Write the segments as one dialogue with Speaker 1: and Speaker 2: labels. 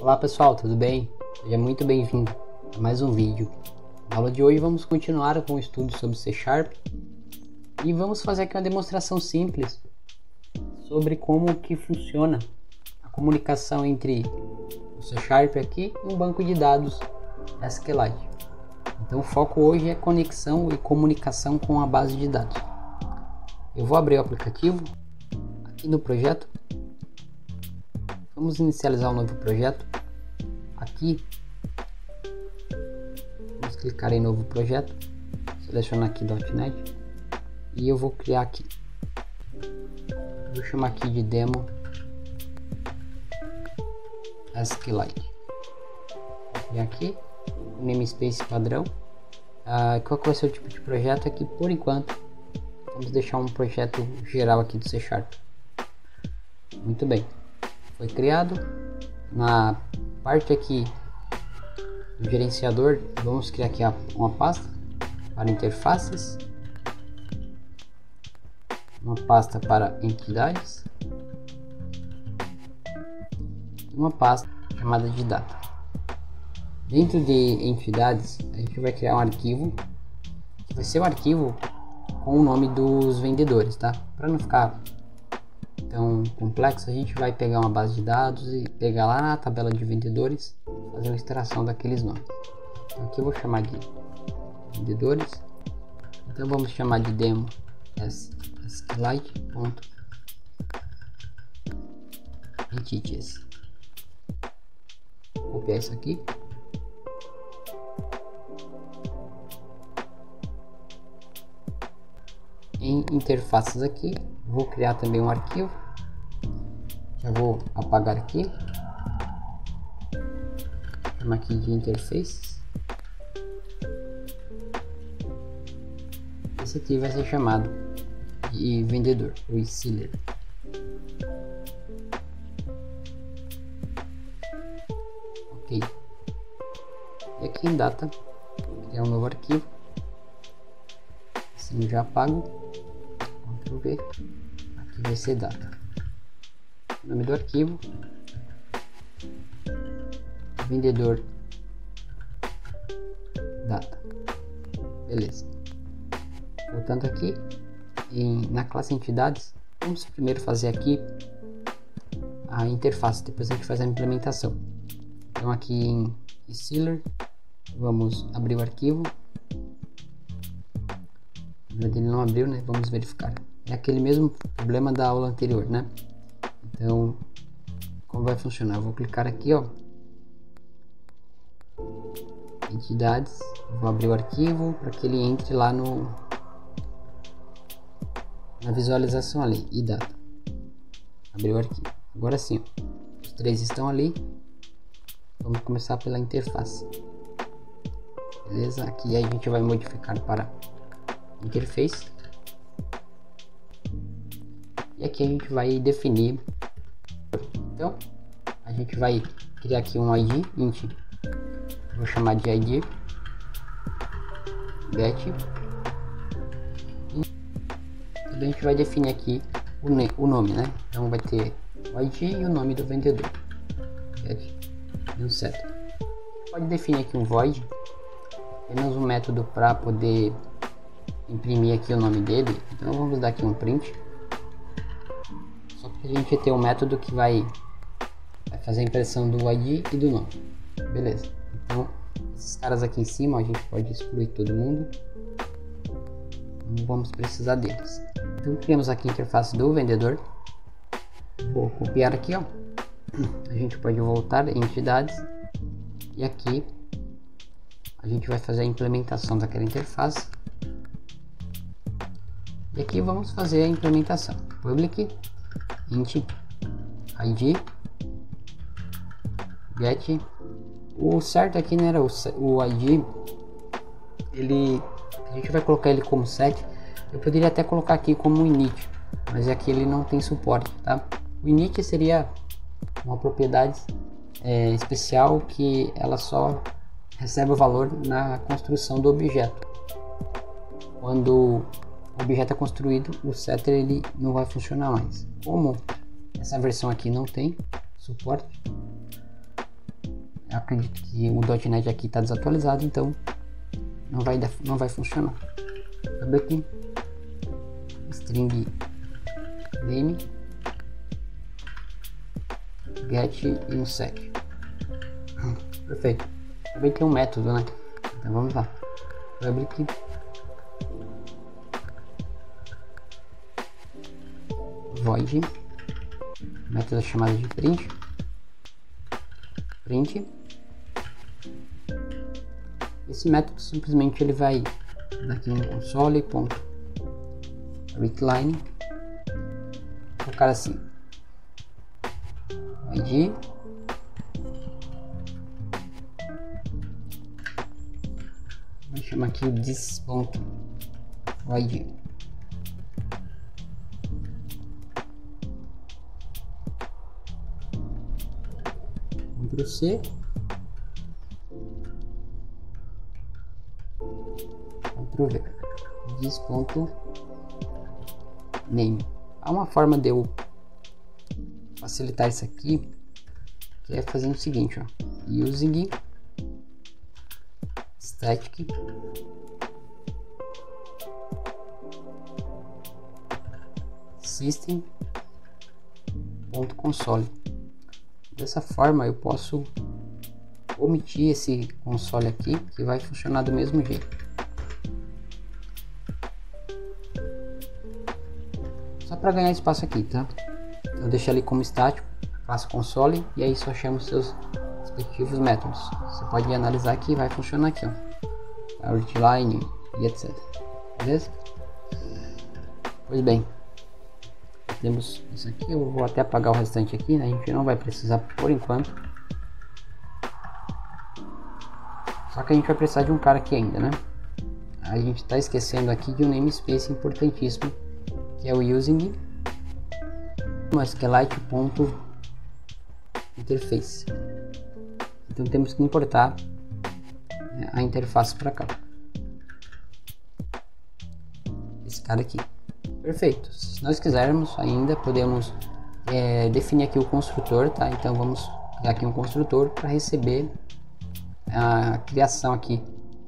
Speaker 1: Olá pessoal, tudo bem? Seja muito bem-vindo a mais um vídeo. Na aula de hoje vamos continuar com o estudo sobre C# e vamos fazer aqui uma demonstração simples sobre como que funciona a comunicação entre o C# aqui e um banco de dados SQLite. Então o foco hoje é conexão e comunicação com a base de dados. Eu vou abrir o aplicativo aqui no projeto. Vamos inicializar um novo projeto. Aqui, vamos clicar em novo projeto, selecionar aqui .NET e eu vou criar aqui. Vou chamar aqui de demo SQLite. E aqui, o namespace padrão. Qual que vai ser o tipo de projeto aqui? Por enquanto, vamos deixar um projeto geral aqui do C#. Muito bem. Foi criado. Na parte aqui do gerenciador, vamos criar aqui uma pasta para interfaces, uma pasta para entidades e uma pasta chamada de data. Dentro de entidades, a gente vai criar um arquivo que vai ser um arquivo com o nome dos vendedores, tá? Para não ficar tão complexo, a gente vai pegar uma base de dados e pegar lá na tabela de vendedores, fazer uma extração daqueles nomes. Então aqui eu vou chamar de vendedores. Então vamos chamar de demo SQLite.entities. Vou copiar isso aqui. Em interfaces aqui, vou criar também um arquivo. Já vou apagar aqui. Chama aqui de interfaces. Esse aqui vai ser chamado de vendedor, o seller. Ok. E aqui em data, criar um novo arquivo. Assim eu já apago. Ctrl V. Aqui vai ser data. O nome do arquivo. Vendedor. Data. Beleza. Voltando aqui na classe entidades, vamos primeiro fazer aqui a interface, depois a gente faz a implementação. Então aqui em seller, vamos abrir o arquivo. Ele não abriu, né? Vamos verificar. É aquele mesmo problema da aula anterior, né? Então, como vai funcionar? Eu vou clicar aqui, ó, entidades, vou abrir o arquivo para que ele entre lá na visualização ali e data. Abrir o arquivo. Agora sim, ó, os três estão ali. Vamos começar pela interface. Beleza? Aqui a gente vai modificar para interface. E aqui a gente vai definir. Então, a gente vai criar aqui um ID int. Vou chamar de ID get. E a gente vai definir aqui o nome, né? Então vai ter o ID e o nome do vendedor. Get e um set. Pode definir aqui um void, apenas um método para poder imprimir aqui o nome dele. Então vamos dar aqui um print, só que a gente tem um método que vai fazer a impressão do ID e do nome. Beleza. Então esses caras aqui em cima a gente pode excluir todo mundo, não vamos precisar deles. Então criamos aqui a interface do vendedor. Vou copiar aqui, ó. A gente pode voltar em entidades e aqui a gente vai fazer a implementação daquela interface. E aqui vamos fazer a implementação. Public int id get. O certo aqui não era o id, a gente vai colocar ele como set. Eu poderia até colocar aqui como init, mas aqui ele não tem suporte, tá? O init seria uma propriedade especial que ela só recebe o valor na construção do objeto. Quando o objeto é construído, o setter ele não vai funcionar mais. Como essa versão aqui não tem suporte, Eu acredito que o .NET aqui está desatualizado, então não vai funcionar. Public string name get e um set. Perfeito. Também tem um método, né? Então vamos lá. Public void, método chamado de print. Esse método simplesmente ele vai daqui no console.readline colocar assim id vou chamar aqui o this.id. Ctrl C, Ctrl V, this.name. Há uma forma de eu facilitar isso aqui, que é fazendo o seguinte, ó, using static system.console. Dessa forma eu posso omitir esse console aqui, que vai funcionar do mesmo jeito. Só para ganhar espaço aqui, tá? Eu deixo ali como estático, faço console e aí só chamo seus respectivos métodos. Você pode analisar que vai funcionar aqui, ó, readline e etc. Beleza? Pois bem, temos isso aqui. Eu vou até apagar o restante aqui, né? A gente não vai precisar por enquanto. Só que a gente vai precisar de um cara aqui ainda, né? A gente está esquecendo aqui de um namespace importantíssimo, que é o using SQLite.interface. Então temos que importar a interface para cá. Esse cara aqui. Perfeito. Se nós quisermos ainda podemos definir aqui o construtor, tá? Então vamos criar aqui um construtor para receber a criação aqui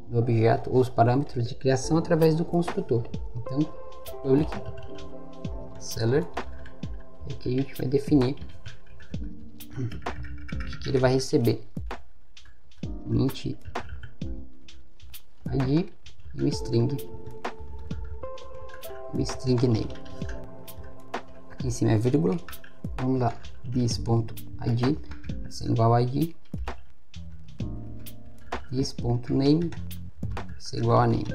Speaker 1: do objeto, ou os parâmetros de criação através do construtor. Então public seller, e aqui a gente vai definir o que ele vai receber, int id e um string name. Aqui em cima é vírgula. Vamos lá, this.id vai ser igual a id, this.name vai ser igual a name.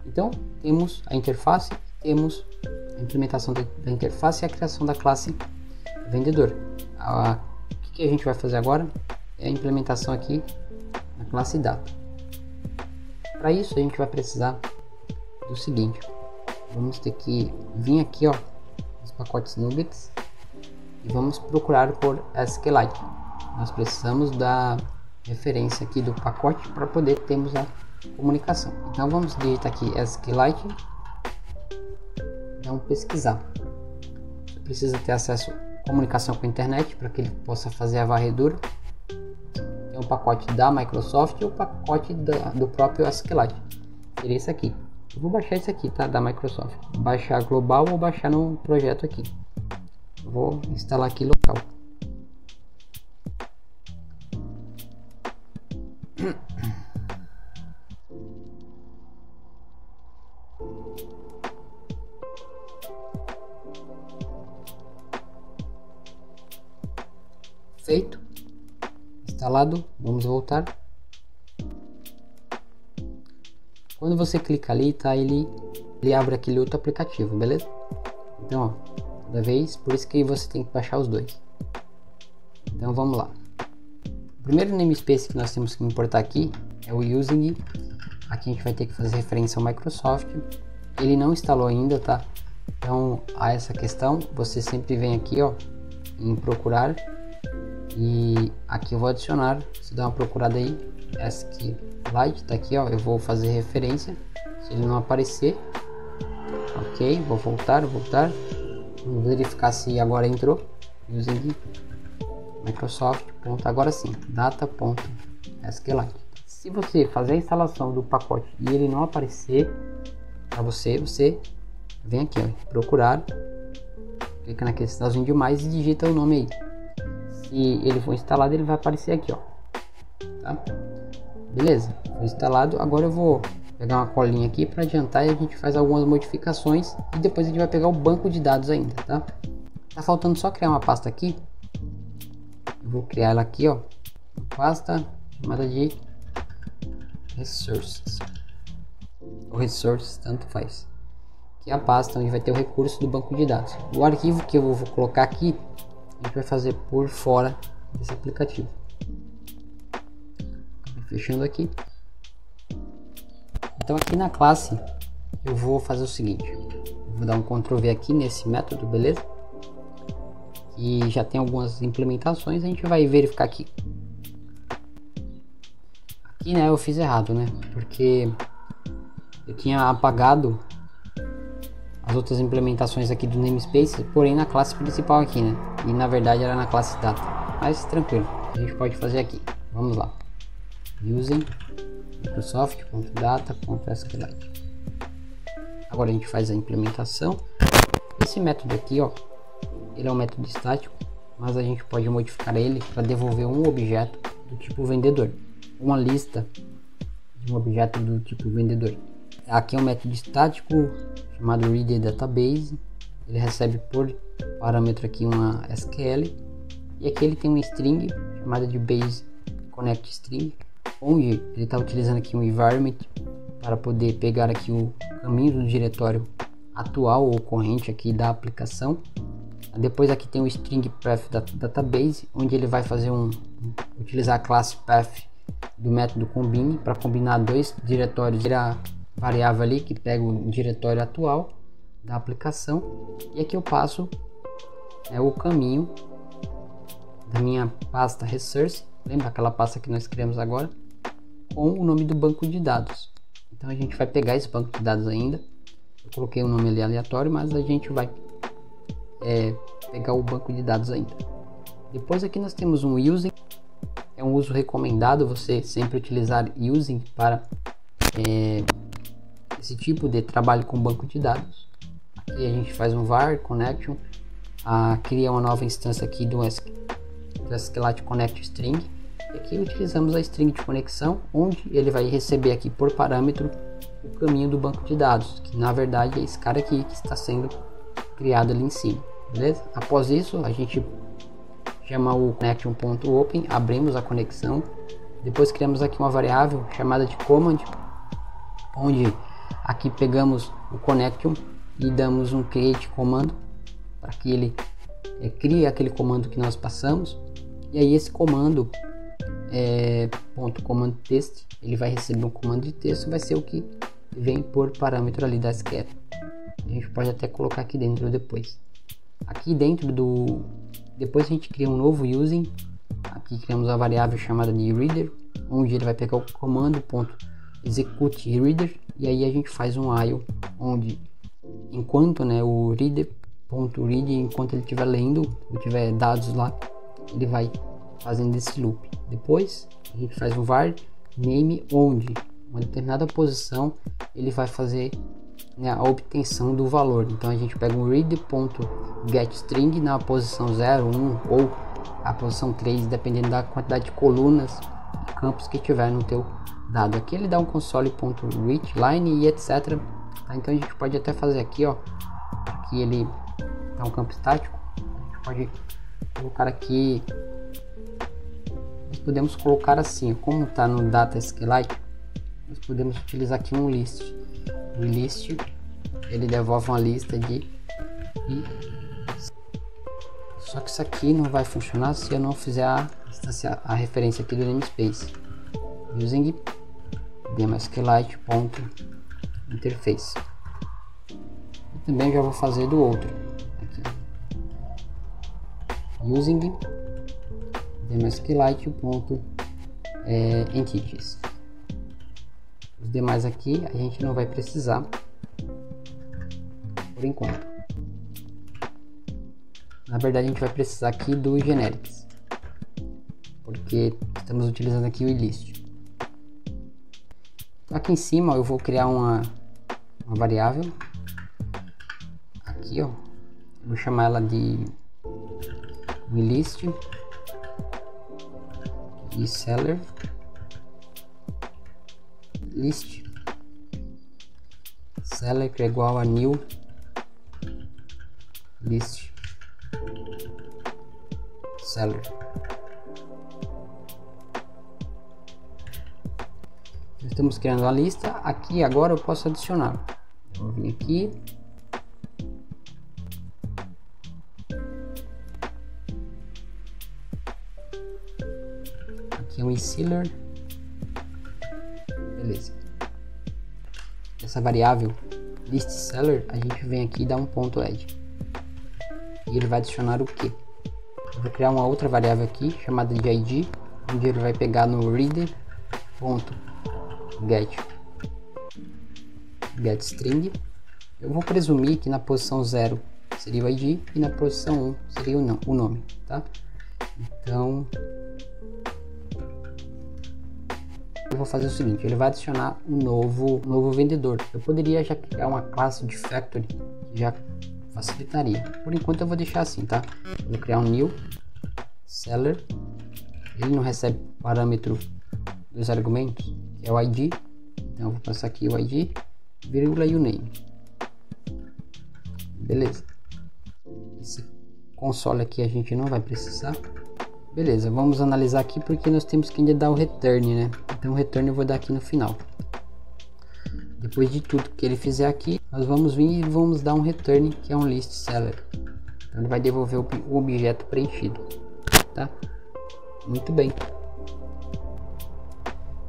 Speaker 1: Então temos a interface, temos a implementação da interface e a criação da classe vendedor. O que a gente vai fazer agora é a implementação aqui na classe data. Para isso a gente vai precisar do seguinte: vamos ter que vir aqui, ó, nos pacotes nuggets e vamos procurar por SQLite. Nós precisamos da referência aqui do pacote para poder termos a comunicação. Então vamos digitar aqui SQLite, então pesquisar. Você precisa ter acesso à comunicação com a internet para que ele possa fazer a varredura. Tem um pacote da Microsoft e o pacote do próprio SQLite. Seria esse aqui. Eu vou baixar esse aqui, tá? Da Microsoft. Baixar global ou baixar no projeto aqui. Vou instalar aqui local. Feito. Instalado. Vamos voltar. Quando você clica ali, tá? Ele abre aquele outro aplicativo, beleza? Então, ó, toda vez, por isso que você tem que baixar os dois. Então vamos lá. O primeiro namespace que nós temos que importar aqui é o using. Aqui a gente vai ter que fazer referência ao Microsoft. Ele não instalou ainda, tá? Então, a essa questão, você sempre vem aqui, ó, em procurar. E aqui eu vou adicionar, se dá uma procurada aí, SQLite, tá aqui, ó, eu vou fazer referência. Se ele não aparecer, ok, vou voltar, vamos verificar se agora entrou. Using Microsoft. Agora sim, data.sqlite. Se você fazer a instalação do pacote e ele não aparecer para você, você vem aqui, ó, procurar, clica naquele sinalzinho de mais e digita o nome aí. Se ele for instalado, ele vai aparecer aqui, ó. Tá? Beleza, foi instalado. Agora eu vou pegar uma colinha aqui para adiantar e a gente faz algumas modificações e depois a gente vai pegar o banco de dados ainda, tá? Tá faltando só criar uma pasta aqui. Eu vou criar ela aqui, ó, pasta chamada de resources, ou resources, tanto faz, que é a pasta onde vai ter o recurso do banco de dados. O arquivo que eu vou colocar aqui, a gente vai fazer por fora desse aplicativo. Fechando aqui. Então aqui na classe eu vou fazer o seguinte, eu vou dar um Ctrl V aqui nesse método, beleza? E já tem algumas implementações, a gente vai verificar aqui. Aqui, né, eu fiz errado, né? Porque eu tinha apagado as outras implementações aqui do namespace, porém na classe principal aqui, né? E na verdade era na classe data. Mas tranquilo, a gente pode fazer aqui. Vamos lá. Using Microsoft.data.sqlite. Agora a gente faz a implementação. Esse método aqui, ó, ele é um método estático, mas a gente pode modificar ele para devolver um objeto do tipo vendedor, uma lista de um objeto do tipo vendedor. Aqui é um método estático chamado readDatabase. Ele recebe por parâmetro aqui uma SQL e aqui ele tem uma string chamada de base connect string, onde ele está utilizando aqui um environment para poder pegar aqui o caminho do diretório atual ou corrente aqui da aplicação. Depois aqui tem o string path da database, onde ele vai fazer utilizar a classe path do método combine para combinar dois diretórios, a variável ali que pega o diretório atual da aplicação. E aqui eu passo o caminho da minha pasta resource, lembra aquela pasta que nós criamos agora, com o nome do banco de dados. Então a gente vai pegar esse banco de dados ainda. Eu coloquei um nome ali aleatório, mas a gente vai pegar o banco de dados ainda. Depois aqui nós temos um using, é um uso recomendado você sempre utilizar using para esse tipo de trabalho com banco de dados. Aqui a gente faz um var connection, cria uma nova instância aqui do SQLite connect string. E aqui utilizamos a string de conexão, onde ele vai receber aqui por parâmetro o caminho do banco de dados, que na verdade é esse cara aqui que está sendo criado ali em cima, beleza? Após isso a gente chama o connection.open, abrimos a conexão, depois criamos aqui uma variável chamada de command, onde aqui pegamos o connection e damos um create comando para que ele crie aquele comando que nós passamos. E aí esse comando .command text, ele vai receber um comando de texto, vai ser o que vem por parâmetro ali da SQL. A gente pode até colocar aqui dentro depois. Aqui dentro depois a gente cria um novo using. Aqui criamos a variável chamada de reader, onde ele vai pegar o comando .execute reader, e aí a gente faz um while, onde enquanto o reader.read, enquanto ele estiver lendo ou tiver dados lá, ele vai fazendo esse loop. Depois a gente faz um var name, onde uma determinada posição ele vai fazer a obtenção do valor. Então a gente pega um read.getString na posição 0, 1 ou a posição 3, dependendo da quantidade de colunas e campos que tiver no teu dado. Aqui ele dá um console.readline e etc. Tá? Então a gente pode até fazer aqui, ó, aqui ele dá um campo estático. A gente pode colocar aqui, nós podemos colocar assim, como está no data SQLite, nós podemos utilizar aqui um list. O list ele devolve uma lista só que isso aqui não vai funcionar se eu não fizer a referência aqui do namespace using demosqlite.interface. E também já vou fazer do outro aqui, using demosqlite.entities. Os demais aqui a gente não vai precisar por enquanto. Na verdade a gente vai precisar aqui do generics. porque estamos utilizando aqui o list. Então, aqui em cima eu vou criar uma variável aqui, ó. Vou chamar ela de list e seller list seller, que é igual a new list seller. Estamos criando a lista aqui. Agora eu posso adicionar. Vou vir aqui, aqui é um seller, beleza. Essa variável list seller, a gente vem aqui e dá um ponto add, e ele vai adicionar o que? Eu vou criar uma outra variável aqui chamada de id, onde ele vai pegar no reader ponto get string. Eu vou presumir que na posição 0 seria o id e na posição 1 seria o nome, tá? Então eu vou fazer o seguinte, ele vai adicionar um novo vendedor. Eu poderia já criar uma classe de factory, que já facilitaria. Por enquanto eu vou deixar assim, tá? Eu vou criar um new seller. Ele não recebe parâmetro dos argumentos, que é o id. Então eu vou passar aqui o id, vírgula e o name. Beleza. Esse console aqui a gente não vai precisar. Beleza, vamos analisar aqui porque nós temos que ainda dar o return, né? Então o return eu vou dar aqui no final. Depois de tudo que ele fizer aqui, nós vamos vir e vamos dar um return, que é um list seller. Então ele vai devolver o objeto preenchido, tá? Muito bem.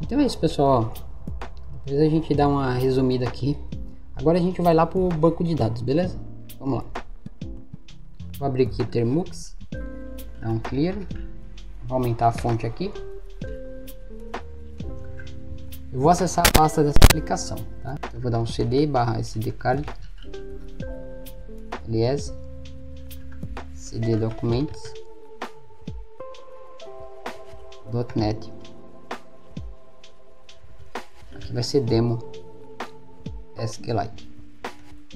Speaker 1: Então é isso, pessoal. Depois a gente dá uma resumida aqui. Agora a gente vai lá para o banco de dados, beleza? Vamos lá. Vou abrir aqui o Termux, dar um clear. Vou aumentar a fonte aqui. Eu vou acessar a pasta dessa aplicação, tá? Eu vou dar um cd barra sdcard ls cd documents .net. Aqui vai ser demo SQLite.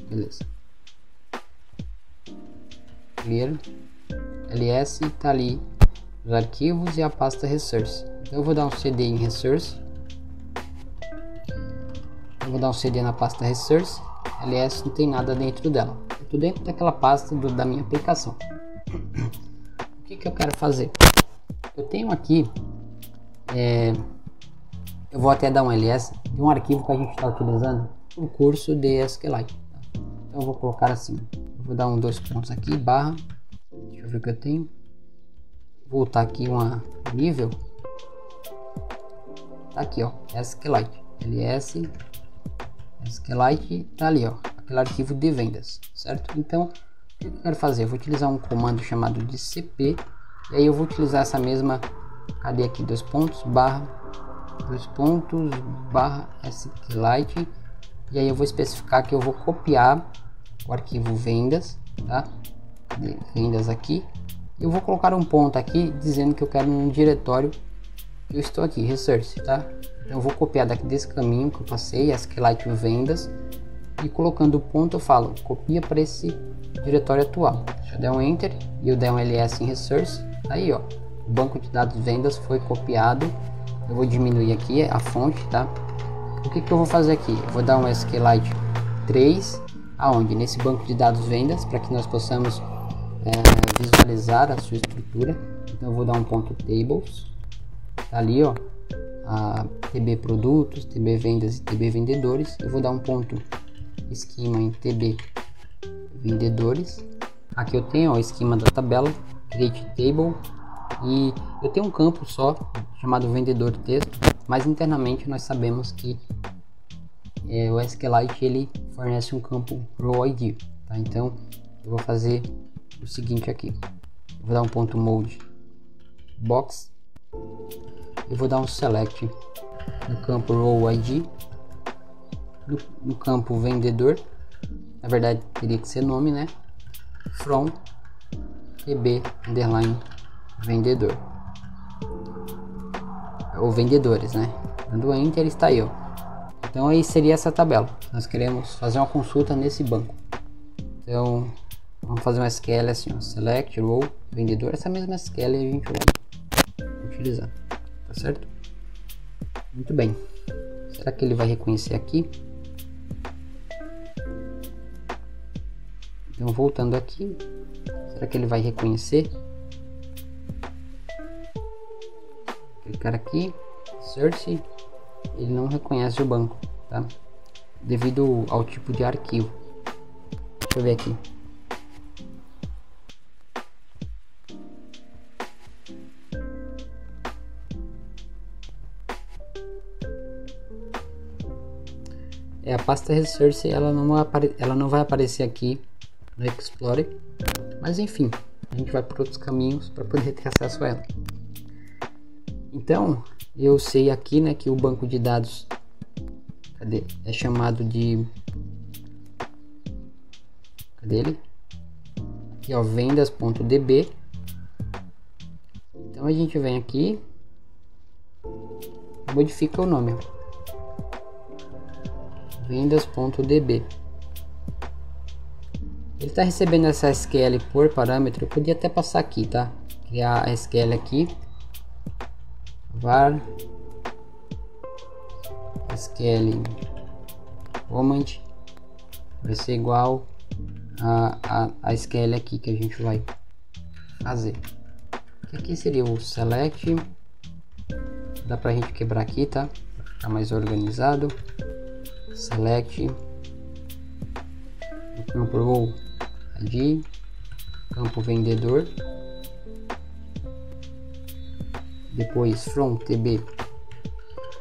Speaker 1: Beleza. Clear ls, tá ali os arquivos e a pasta resource. Então eu vou dar um cd em resource. Eu vou dar um cd na pasta resource. ls não tem nada dentro dela. Eu tô dentro daquela pasta da minha aplicação. O que eu quero fazer? Eu tenho aqui eu vou até dar um ls de um arquivo que a gente está utilizando no curso de SQLite, tá? Então eu vou colocar assim, eu vou dar um 2 pontos aqui, barra, deixa eu ver o que eu tenho, voltar aqui uma nível, tá aqui, ó, SQLite, ls SQLite, tá ali, ó, aquele arquivo de vendas, certo? Então o que eu quero fazer? Eu vou utilizar um comando chamado de cp, e aí eu vou utilizar essa mesma, cadê aqui, 2 pontos, barra SQLite, e aí eu vou especificar que eu vou copiar o arquivo vendas, tá? Vendas aqui, eu vou colocar um ponto aqui dizendo que eu quero um diretório que eu estou aqui, resource, tá? Então eu vou copiar daqui desse caminho que eu passei, SQLite vendas, e colocando o ponto eu falo, copia para esse diretório atual. Se eu der um enter e eu der um ls em resource, tá aí, ó, o banco de dados vendas foi copiado. Eu vou diminuir aqui a fonte, tá? O que eu vou fazer aqui? Eu vou dar um SQLite 3, aonde? Nesse banco de dados vendas, para que nós possamos visualizar a sua estrutura. Então eu vou dar um ponto tables, tá ali, ó, a TB produtos, TB vendas e TB vendedores. Eu vou dar um ponto esquema em TB vendedores. Aqui eu tenho, ó, o esquema da tabela, create table. E eu tenho um campo só chamado vendedor texto, mas internamente nós sabemos que o SQLite ele fornece um campo row id, tá? Então eu vou fazer o seguinte aqui, eu vou dar um ponto mode box, eu vou dar um select no campo row id, no campo vendedor, na verdade teria que ser nome, né? From tb underline vendedor. ou vendedores, né? Dando Enter, está aí, ó. Então aí seria essa tabela. Nós queremos fazer uma consulta nesse banco. Então vamos fazer uma SQL assim, ó, select row vendedor, essa mesma SQL a gente vai utilizar, tá certo? Muito bem. Será que ele vai reconhecer aqui? Então voltando aqui, será que ele vai reconhecer? Clicar aqui, search, ele não reconhece o banco, tá? Devido ao tipo de arquivo. Deixa eu ver aqui. A pasta Resource ela não vai aparecer aqui no Explorer, mas enfim, a gente vai por outros caminhos para poder ter acesso a ela. Então, eu sei aqui, né, que o banco de dados é chamado de, cadê ele? Aqui, ó, vendas.db. Então a gente vem aqui, modifica o nome, vendas.db. Ele está recebendo essa SQL por parâmetro. Eu podia até passar aqui, tá? Criar a SQL aqui, var SQL command vai ser igual a SQL aqui que a gente vai fazer. Aqui seria o select, dá pra gente quebrar aqui, tá? Pra ficar mais organizado. Select o campo row ID, campo vendedor, depois from tb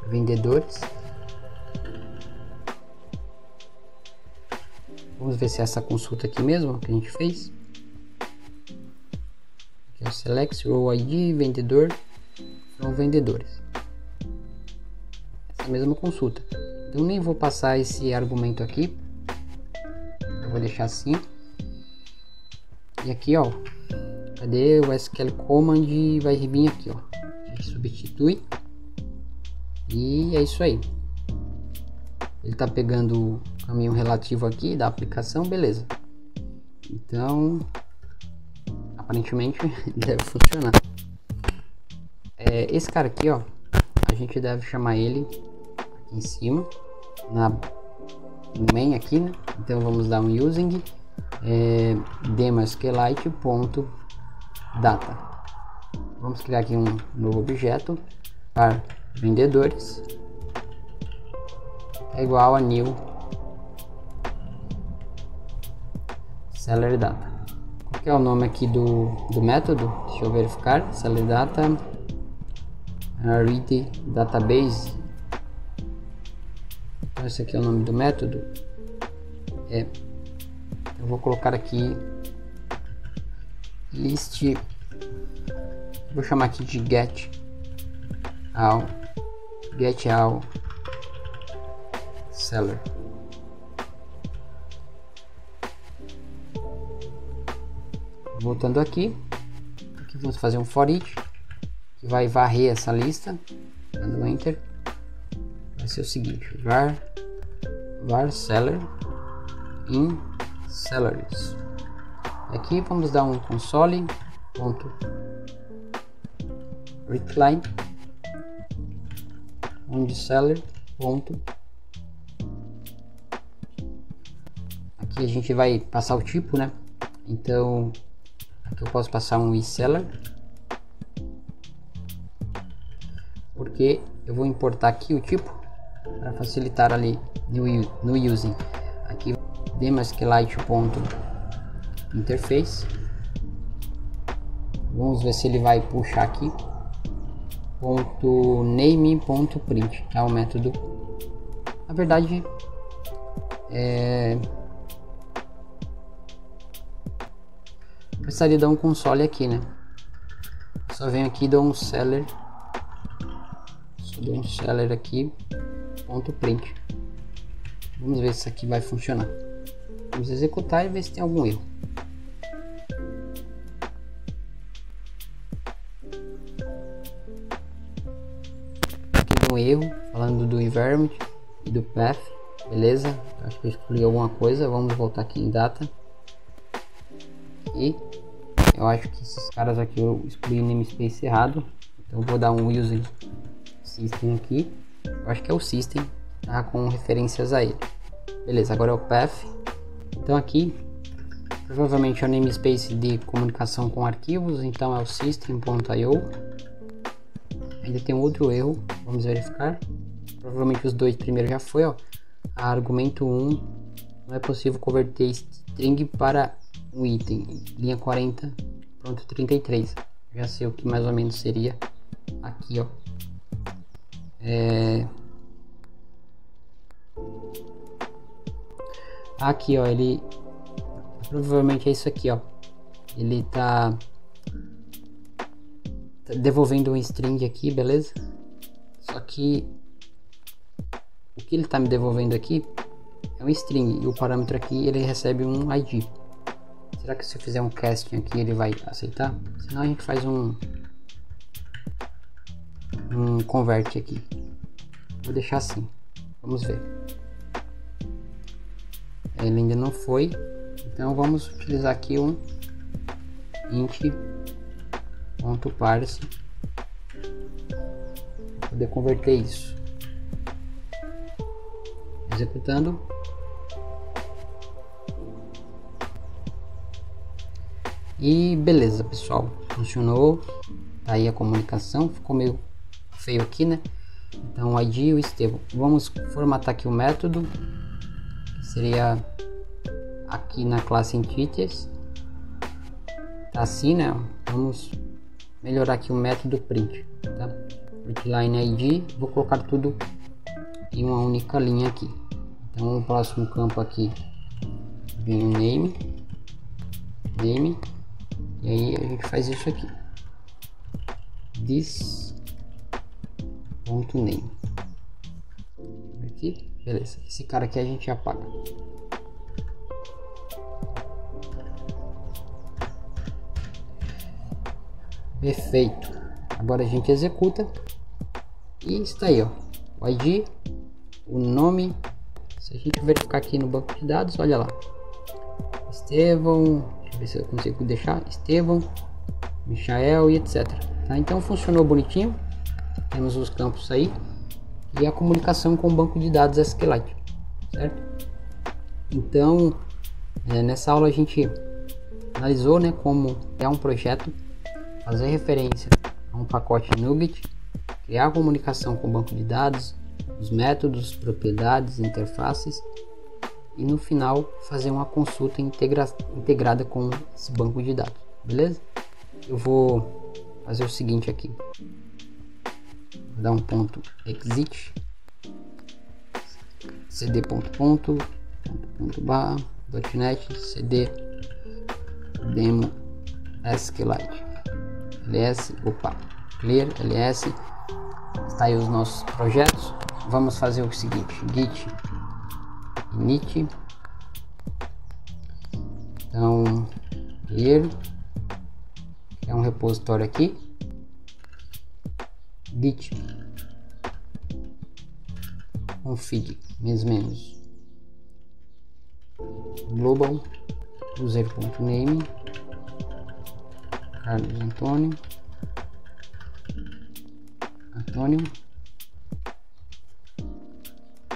Speaker 1: vendedores. Vamos ver se é essa consulta aqui mesmo que a gente fez. Aqui é o select row ID vendedor from vendedores, essa mesma consulta. Eu nem vou passar esse argumento aqui, eu vou deixar assim. E aqui, ó, cadê o SQL command? Vai vir aqui, ó, a gente substitui e é isso aí. Ele tá pegando o caminho relativo aqui da aplicação, beleza. Então aparentemente deve funcionar. Esse cara aqui, ó, a gente deve chamar ele aqui em cima no main aqui, né? Então vamos dar um using demo SQLite.data. Vamos criar aqui um novo objeto para vendedores, é igual a new seller data. Qual que é o nome aqui do método? Deixa eu verificar. Seller data read database. Então esse aqui é o nome do método. Eu vou colocar aqui list, vou chamar aqui de get all seller. Voltando aqui vamos fazer um for each que vai varrer essa lista, dando enter. Vai ser o seguinte: var seller in salaries. Aqui vamos dar um console.readline onde seller ponto. Aqui a gente vai passar o tipo, né? Então aqui eu posso passar um iSeller, porque eu vou importar aqui o tipo para facilitar ali no using. Aqui demo SQLite.interface. Vamos ver se ele vai puxar aqui .name.print, que é o método. Na verdade precisaria dar um console aqui, né? Só venho aqui e dou um seller, aqui .print. Vamos ver se isso aqui vai funcionar. Vamos executar e ver se tem algum erro. um erro falando do environment e do path, beleza? Acho que eu excluí alguma coisa. Vamos voltar aqui em data. E eu acho que esses caras aqui eu excluí o namespace errado, então eu vou dar um using system aqui. Eu acho que é o system, tá, com referências a ele. Beleza, agora é o path. Então aqui provavelmente é o namespace de comunicação com arquivos, então é o system.io. Ainda tem outro erro, vamos verificar. Provavelmente os dois primeiros já foi, ó. Argumento 1, não é possível converter string para um item, linha 40, pronto, 33. Já sei o que mais ou menos seria aqui, ó. Aqui, ó, ele provavelmente é isso aqui, ó. Ele tá devolvendo um string aqui, beleza? Só que o que ele tá me devolvendo aqui é um string e o parâmetro aqui ele recebe um ID. Será que se eu fizer um casting aqui ele vai aceitar? Senão a gente faz um convert aqui. Vou deixar assim. Vamos ver. Ele ainda não foi. Então vamos utilizar aqui um int.parse para poder converter isso. Executando. E beleza, pessoal, funcionou. Tá aí a comunicação, ficou meio feio aqui, né? Então o ID e o Estevão. Vamos formatar aqui o método, que seria aqui na classe entities. Tá assim, né? Vamos melhorar aqui o método print, tá? Printline ID, vou colocar tudo em uma única linha aqui. Então o próximo campo aqui vem o name, e aí a gente faz isso aqui, this.name aqui, beleza. Esse cara aqui a gente apaga. Perfeito. Agora a gente executa e está aí, ó, o ID, o nome. Se a gente verificar aqui no banco de dados, olha lá, Estevão, deixa eu ver se eu consigo deixar, Estevão, Michael e etc. Tá? Então funcionou bonitinho. Temos os campos aí e a comunicação com o banco de dados SQLite, certo? Então nessa aula a gente analisou, né, como é um projeto, fazer referência a um pacote NuGet, criar a comunicação com o banco de dados, os métodos, propriedades, interfaces e no final fazer uma consulta integrada com esse banco de dados, beleza? Eu vou fazer o seguinte aqui, vou dar um ponto exit cd.net cd demo SQLite ls, clear ls. Está aí os nossos projetos. Vamos fazer o seguinte, git init, então clear, é um repositório aqui, git config menos global user.name Carlos Antônio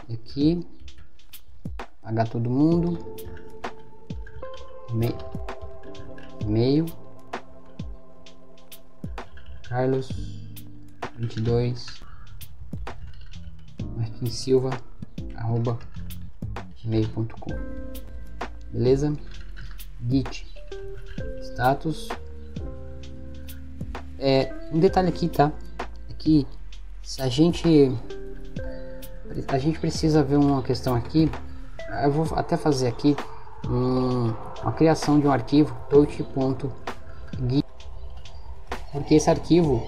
Speaker 1: aqui, pagar todo mundo, e-mail Carlos 22 Martins Silva @gmail.com, beleza? Git status. Um detalhe aqui, tá? É que se a gente precisa ver uma questão aqui. Eu vou até fazer aqui uma criação de um arquivo touch.git, porque esse arquivo,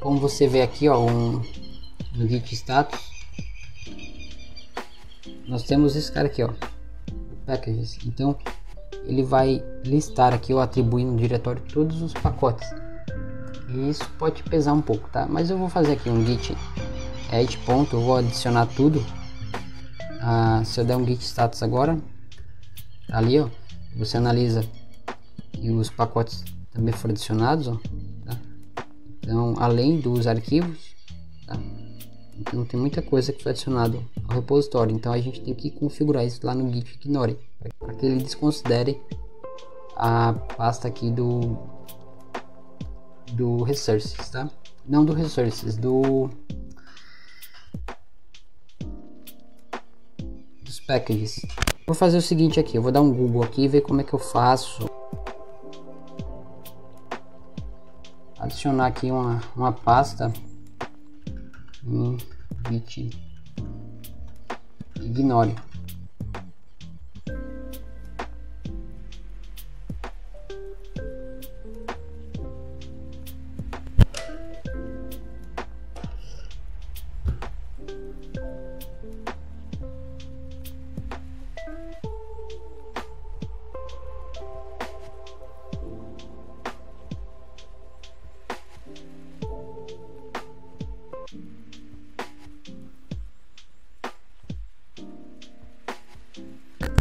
Speaker 1: como você vê aqui, ó, no git status, nós temos esse cara aqui, ó, packages. Então ele vai listar aqui, ou atribuir no diretório todos os pacotes. E isso pode pesar um pouco, tá? Mas eu vou fazer aqui um git add ponto, eu vou adicionar tudo. Se eu der um git status agora, tá ali, ó, você analisa que os pacotes também foram adicionados, ó, tá? Então, além dos arquivos, tá? Então tem muita coisa que foi adicionado ao repositório, então a gente tem que configurar isso lá no git ignore, para que ele desconsidere a pasta aqui do resources, tá? Não do resources, dos packages. Vou fazer o seguinte aqui, eu vou dar um Google aqui e ver como é que eu faço. Adicionar aqui uma pasta em git ignore.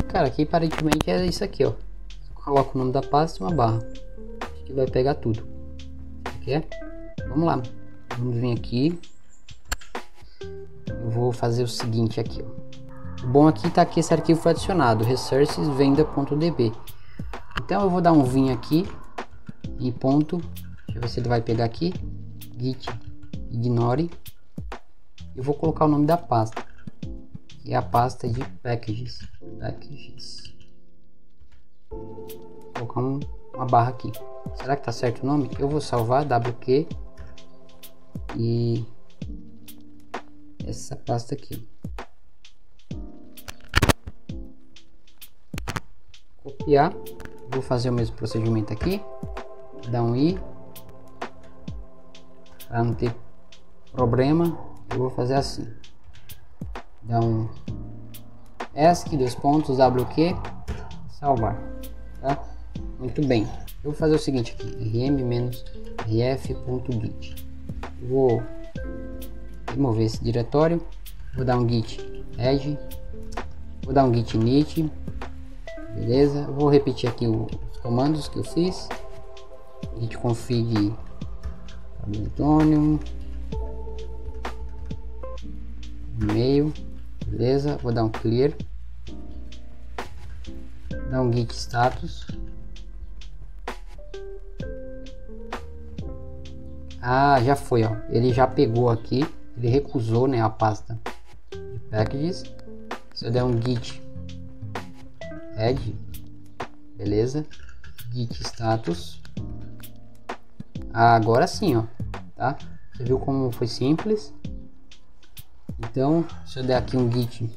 Speaker 1: Cara, aqui aparentemente é isso aqui, ó. Coloca o nome da pasta e uma barra. Acho que vai pegar tudo. Ok? Vamos lá. Vamos vir aqui. Eu vou fazer o seguinte aqui, ó. O bom aqui tá que esse arquivo foi adicionado, resources venda.db. Então eu vou dar um vim aqui em ponto. Deixa eu ver se ele vai pegar aqui. Git ignore. Eu vou colocar o nome da pasta. E a pasta de packages. Vou colocar uma barra aqui. Será que tá certo o nome? Eu vou salvar wq e essa pasta aqui. Copiar. Vou fazer o mesmo procedimento aqui. Dar um i para não ter problema. Eu vou fazer assim. Dá um ESC, wq, salvar, tá? Muito bem. Eu vou fazer o seguinte aqui, rm-rf.git. Vou remover esse diretório, vou dar um git add, vou dar um git init, beleza? Vou repetir aqui os comandos que eu fiz. Git config Hamiltonian, e-mail. Beleza, vou dar um clear, dar um git status. Já foi, ó. Ele já pegou aqui, ele recusou, né, a pasta de packages. Se eu der um git add, beleza, git status. Agora sim, ó, tá? Você viu como foi simples? Então, se eu der aqui um git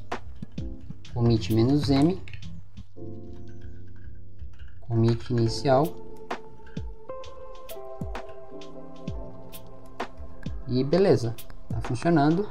Speaker 1: commit -m, commit inicial, e beleza, tá funcionando.